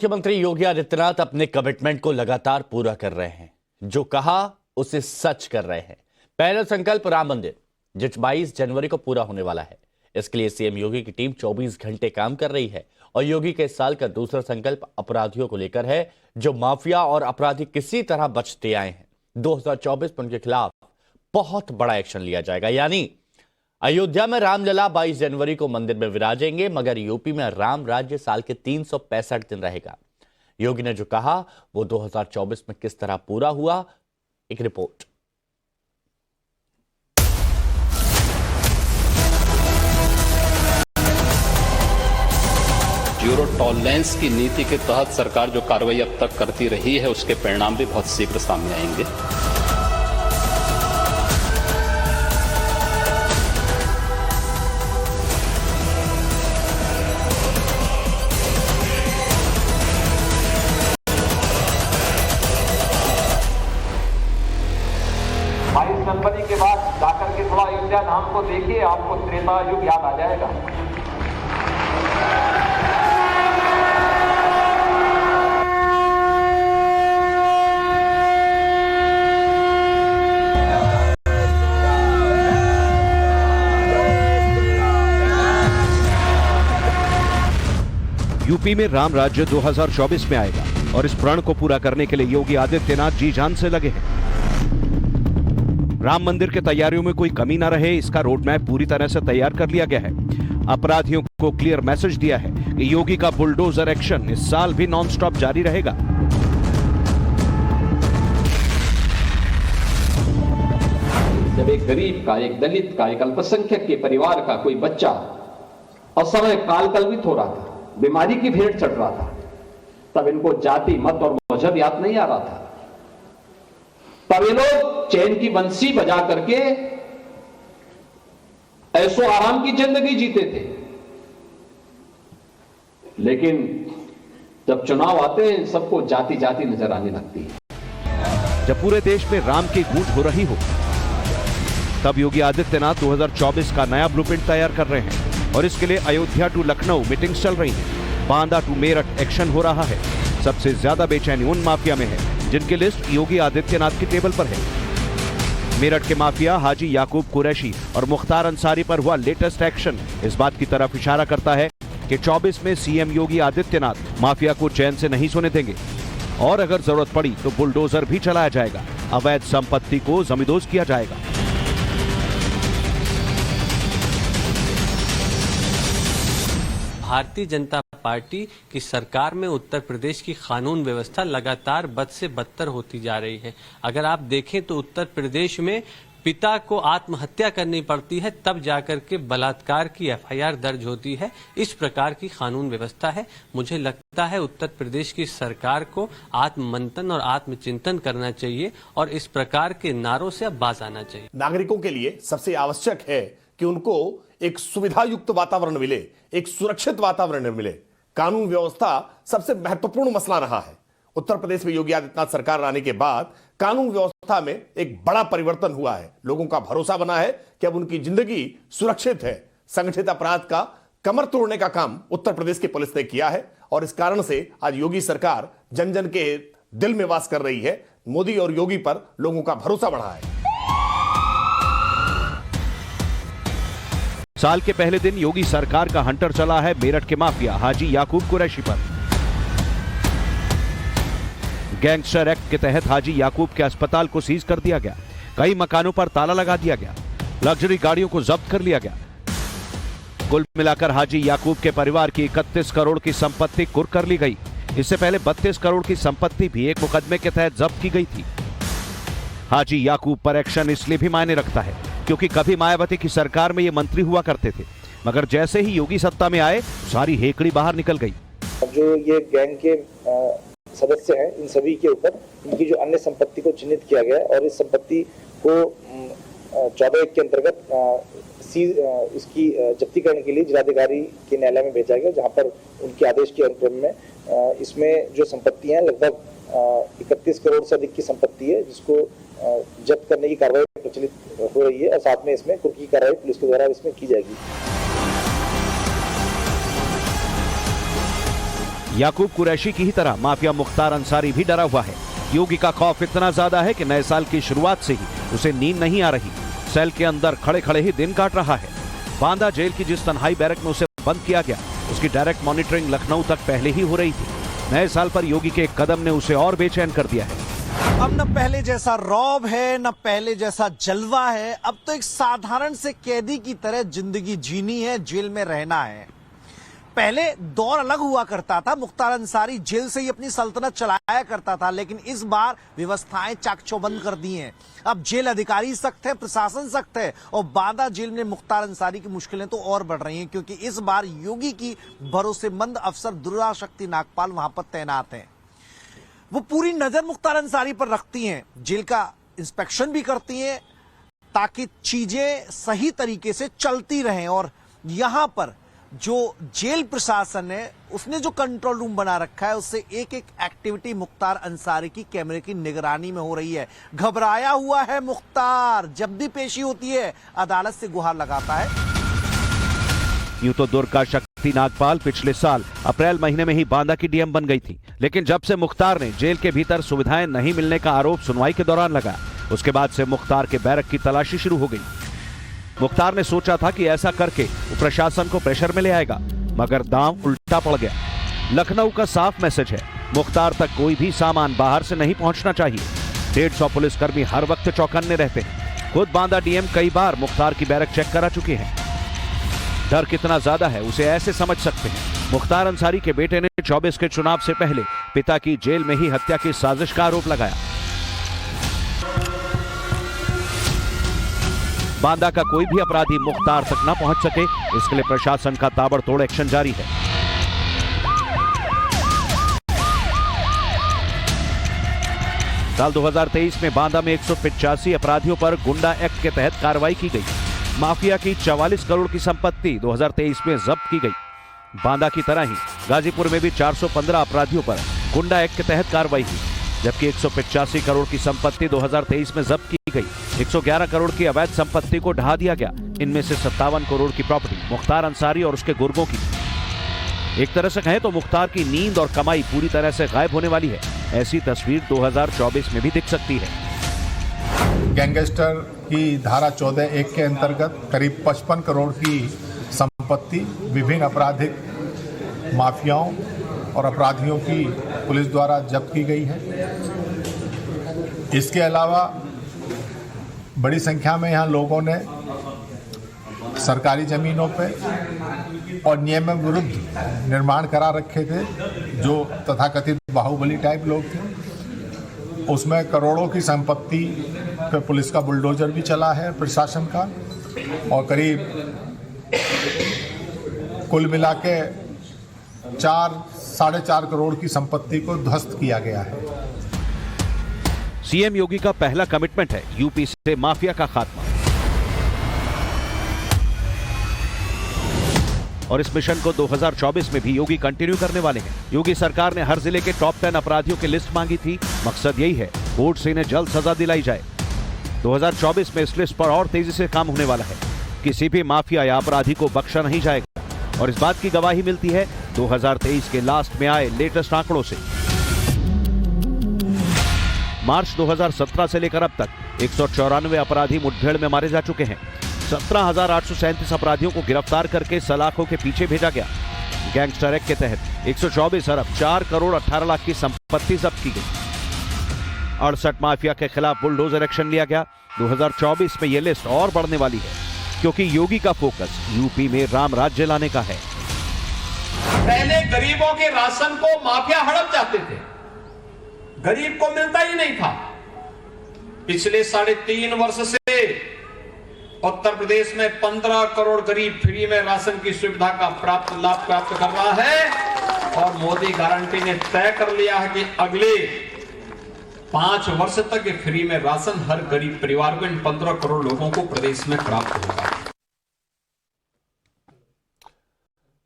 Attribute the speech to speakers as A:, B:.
A: मुख्यमंत्री योगी आदित्यनाथ अपने कमिटमेंट को लगातार पूरा कर रहे हैं। जो कहा उसे सच कर रहे हैं। पहला संकल्प राम मंदिर, जो 22 जनवरी को पूरा होने वाला है। इसके लिए सीएम योगी की टीम 24 घंटे काम कर रही है। और योगी के इस साल का दूसरा संकल्प अपराधियों को लेकर है, जो माफिया और अपराधी किसी तरह बचते आए हैं। 2024 में उनके खिलाफ बहुत बड़ा एक्शन लिया जाएगा। यानी अयोध्या में रामलला 22 जनवरी को मंदिर में विराजेंगे, मगर यूपी में राम राज्य साल के 365 दिन रहेगा। योगी ने जो कहा वो 2024 में किस तरह पूरा हुआ, एक रिपोर्ट।
B: जीरो टॉलरेंस की नीति के तहत सरकार जो कार्रवाई अब तक करती रही है, उसके परिणाम भी बहुत शीघ्र सामने आएंगे।
C: जनवरी के बाद जाकर के थोड़ा अयोध्या धाम को देखिए, आपको त्रेता युग याद आ जाएगा।
D: यूपी में राम राज्य 2024 में आएगा और इस प्रण को पूरा करने के लिए योगी आदित्यनाथ जी जान से लगे हैं। राम मंदिर के तैयारियों में कोई कमी ना रहे, इसका रोड मैप पूरी तरह से तैयार कर लिया गया है। अपराधियों को क्लियर मैसेज दिया है कि योगी का बुलडोजर एक्शन इस साल भी नॉन स्टॉप जारी रहेगा।
E: जब एक गरीब का, एक दलित का, एक अल्पसंख्यक के परिवार का कोई बच्चा असमय कालकल्पित हो रहा था, बीमारी की भेंट चढ़ रहा था, तब इनको जाति, मत और मजहब याद नहीं आ रहा था। तब ये लोग चैन की बंसी बजा करके ऐसो आराम की जिंदगी जीते थे। लेकिन जब चुनाव आते हैं, सबको जाति जाति नजर आने लगती है।
D: जब पूरे देश में राम की गूंज हो रही हो, तब योगी आदित्यनाथ 2024 का नया ब्लूप्रिंट तैयार कर रहे हैं। और इसके लिए अयोध्या टू लखनऊ मीटिंग्स चल रही हैं। बांदा टू मेरठ एक्शन हो रहा है। सबसे ज्यादा बेचैनी उन माफिया में है जिनकी लिस्ट योगी आदित्यनाथ की टेबल पर है। मेरठ के माफिया हाजी याकूब कुरैशी और मुख्तार अंसारी पर हुआ लेटेस्ट एक्शन इस बात की तरफ इशारा करता है कि 24 में सीएम योगी आदित्यनाथ माफिया को चैन से नहीं सोने देंगे और अगर जरूरत पड़ी तो बुलडोजर भी चलाया जाएगा। अवैध संपत्ति को जमींदोज किया जाएगा।
F: भारतीय जनता पार्टी की सरकार में उत्तर प्रदेश की कानून व्यवस्था लगातार बद से बदतर होती जा रही है। अगर आप देखें तो उत्तर प्रदेश में पिता को आत्महत्या करनी पड़ती है, तब जाकर के बलात्कार की एफआईआर दर्ज होती है। इस प्रकार की कानून व्यवस्था है। मुझे लगता है उत्तर प्रदेश की सरकार को आत्ममंथन और आत्मचिंतन करना चाहिए और इस प्रकार के नारों से अब बाज आना चाहिए।
G: नागरिकों के लिए सबसे आवश्यक है कि उनको एक सुविधा युक्त वातावरण मिले, एक सुरक्षित वातावरण मिले। कानून व्यवस्था सबसे महत्वपूर्ण मसला रहा है। उत्तर प्रदेश में योगी आदित्यनाथ सरकार आने के बाद कानून व्यवस्था में एक बड़ा परिवर्तन हुआ है। लोगों का भरोसा बना है कि अब उनकी जिंदगी सुरक्षित है। संगठित अपराध का कमर तोड़ने का काम उत्तर प्रदेश की पुलिस ने किया है और इस कारण से आज योगी सरकार जन जन के दिल में वास कर रही है। मोदी और योगी पर लोगों का भरोसा बढ़ा है।
D: साल के पहले दिन योगी सरकार का हंटर चला है मेरठ के माफिया हाजी याकूब कुरैशी पर। गैंगस्टर एक्ट के तहत हाजी याकूब के अस्पताल को सीज कर दिया गया। कई मकानों पर ताला लगा दिया गया। लग्जरी गाड़ियों को जब्त कर लिया गया। कुल मिलाकर हाजी याकूब के परिवार की 31 करोड़ की संपत्ति कुर्क कर ली गई। इससे पहले 32 करोड़ की संपत्ति भी एक मुकदमे के तहत जब्त की गई थी। हाजी याकूब पर एक्शन इसलिए भी मायने रखता है क्योंकि कभी मायावती की सरकार में ये मंत्री हुआ करते थे, मगर जैसे ही योगी सत्ता में आए सारी हेकड़ी बाहर निकल गई।
H: जो ये गैंग के सदस्य हैं, इन सभी के ऊपर इनकी जो अन्य संपत्ति को चिन्हित किया गया और इस संपत्ति को 14(1) के अंतर्गत इसकी जब्ती करने के लिए जिलाधिकारी के न्यायालय में भेजा गया, जहां पर उनके आदेश के अनुक्रम में इसमें जो संपत्ति है लगभग 31 करोड़ से अधिक की संपत्ति है, जिसको जब्त करने की कार्रवाई प्रचलित हो रही है और साथ में इसमें कुर्की की कार्रवाई पुलिस के द्वारा इसमें की जाएगी।
D: याकूब कुरैशी की ही तरह माफिया मुख्तार अंसारी भी डरा हुआ है। योगी का खौफ इतना ज्यादा है कि नए साल की शुरुआत से ही उसे नींद नहीं आ रही। सेल के अंदर खड़े खड़े ही दिन काट रहा है। बांदा जेल की जिस तन्हाई बैरक में उसे बंद किया गया, उसकी डायरेक्ट मॉनिटरिंग लखनऊ तक पहले ही हो रही थी। नए साल पर योगी के एक कदम ने उसे और बेचैन कर दिया है।
I: अब न पहले जैसा रौब है, न पहले जैसा जलवा है। अब तो एक साधारण से कैदी की तरह जिंदगी जीनी है, जेल में रहना है। पहले दौर अलग हुआ करता था, मुख्तार अंसारी जेल से ही अपनी सल्तनत चलाया करता था, लेकिन इस बार व्यवस्थाएं चाक-चौबंद कर दी हैं। अब जेल अधिकारी सख्त है, प्रशासन सख्त है, और बांदा जेल में मुख्तार अंसारी की मुश्किलें तो और बढ़ रही हैं, क्योंकि इस बार योगी की भरोसेमंद अफसर दुर्गा शक्ति नागपाल वहां पर तैनात हैं। वो पूरी नजर मुख्तार अंसारी पर रखती हैं, जेल का इंस्पेक्शन भी करती हैं ताकि चीजें सही तरीके से चलती रहें। और यहां पर जो जेल प्रशासन है, उसने जो कंट्रोल रूम बना रखा है, उससे एक एक एक्टिविटी मुख्तार अंसारी की कैमरे की निगरानी में हो रही है। घबराया हुआ है मुख्तार, जब भी पेशी होती है अदालत से गुहार लगाता है।
D: यूं तो दुर्गा शक्ति नागपाल पिछले साल अप्रैल महीने में ही बांदा की डीएम बन गई थी, लेकिन जब से मुख्तार ने जेल के भीतर सुविधाएं नहीं मिलने का आरोप सुनवाई के दौरान लगा, उसके बाद से मुख्तार के बैरक की तलाशी शुरू हो गई। मुख्तार ने सोचा था कि ऐसा करके वो प्रशासन को प्रेशर में ले आएगा, मगर दांव उल्टा पड़ गया। लखनऊ का साफ मैसेज है, मुख्तार तक कोई भी सामान बाहर से नहीं पहुंचना चाहिए। 150 पुलिसकर्मी हर वक्त चौकन्ने रहते हैं। खुद बांदा डीएम कई बार मुख्तार की बैरक चेक करा चुके हैं। डर कितना ज्यादा है उसे ऐसे समझ सकते हैं। मुख्तार अंसारी के बेटे ने 24 के चुनाव से पहले पिता की जेल में ही हत्या की साजिश का आरोप लगाया। बांदा का कोई भी अपराधी मुख्तार तक न पहुंच सके, इसके लिए प्रशासन का ताबड़तोड़ एक्शन जारी है। साल 2023 में बांदा में 185 अपराधियों पर गुंडा एक्ट के तहत कार्रवाई की गई। माफिया की 44 करोड़ की संपत्ति 2023 में जब्त की गई। बांदा की तरह ही गाजीपुर में भी 415 अपराधियों पर गुंडा एक्ट के तहत कार्रवाई हुई, जबकि 185 करोड़ की संपत्ति 2023 में जब्त की गई। 111 करोड़ की अवैध संपत्ति को ढहा दिया गया। इनमें से 57 करोड़ की प्रॉपर्टी मुख्तार अंसारी और उसके गुर्गों की। एक तरह से कहें तो मुख्तार की नींद और कमाई पूरी तरह से गायब होने वाली है। ऐसी तस्वीर 2024 में भी दिख सकती है।
J: गैंगस्टर की धारा 14(1) के अंतर्गत करीब 55 करोड़ की संपत्ति विभिन्न आपराधिक माफियाओं और अपराधियों की पुलिस द्वारा जब्त की गई है। इसके अलावा बड़ी संख्या में यहाँ लोगों ने सरकारी जमीनों पे और नियम विरुद्ध निर्माण करा रखे थे, जो तथाकथित बाहुबली टाइप लोग थे। उसमें करोड़ों की संपत्ति पे पुलिस का बुलडोजर भी चला है, प्रशासन का, और करीब कुल मिला के 4-4.5 करोड़ की संपत्ति को ध्वस्त किया गया है।
D: सीएम योगी का पहला कमिटमेंट है यूपी से माफिया का खात्मा, और इस मिशन को 2024 में भी योगी कंटिन्यू करने वाले हैं। योगी सरकार ने हर जिले के टॉप 10 अपराधियों की लिस्ट मांगी थी। मकसद यही है कोर्ट से इन्हें जल्द सजा दिलाई जाए। 2024 में इस लिस्ट पर और तेजी से काम होने वाला है। किसी भी माफिया या अपराधी को बख्शा नहीं जाएगा, और इस बात की गवाही मिलती है 2023 के लास्ट में आए लेटेस्ट आंकड़ों से। मार्च 2017 से लेकर अब तक 194 अपराधी मुठभेड़ में मारे जा चुके हैं। 17,837 अपराधियों को गिरफ्तार करके सलाखों के पीछे भेजा गया। गैंगस्टर एक्ट के तहत 124 अरब 4 करोड़ 18 लाख की संपत्ति जब्त की गई। 68 माफिया के खिलाफ बुलडोजर एक्शन लिया गया। 2024 में यह लिस्ट और बढ़ने वाली है, क्योंकि योगी का फोकस यूपी में राम राज्य लाने का है।
E: पहले गरीबों के राशन को माफिया हड़प जाते थे, गरीब को मिलता ही नहीं था। पिछले 3.5 वर्ष से उत्तर प्रदेश में 15 करोड़ गरीब फ्री में राशन की सुविधा का लाभ प्राप्त कर रहा है, और मोदी गारंटी ने तय कर लिया है कि अगले 5 वर्ष तक फ्री में राशन हर गरीब परिवार को, इन 15 करोड़ लोगों को प्रदेश में प्राप्त होगा।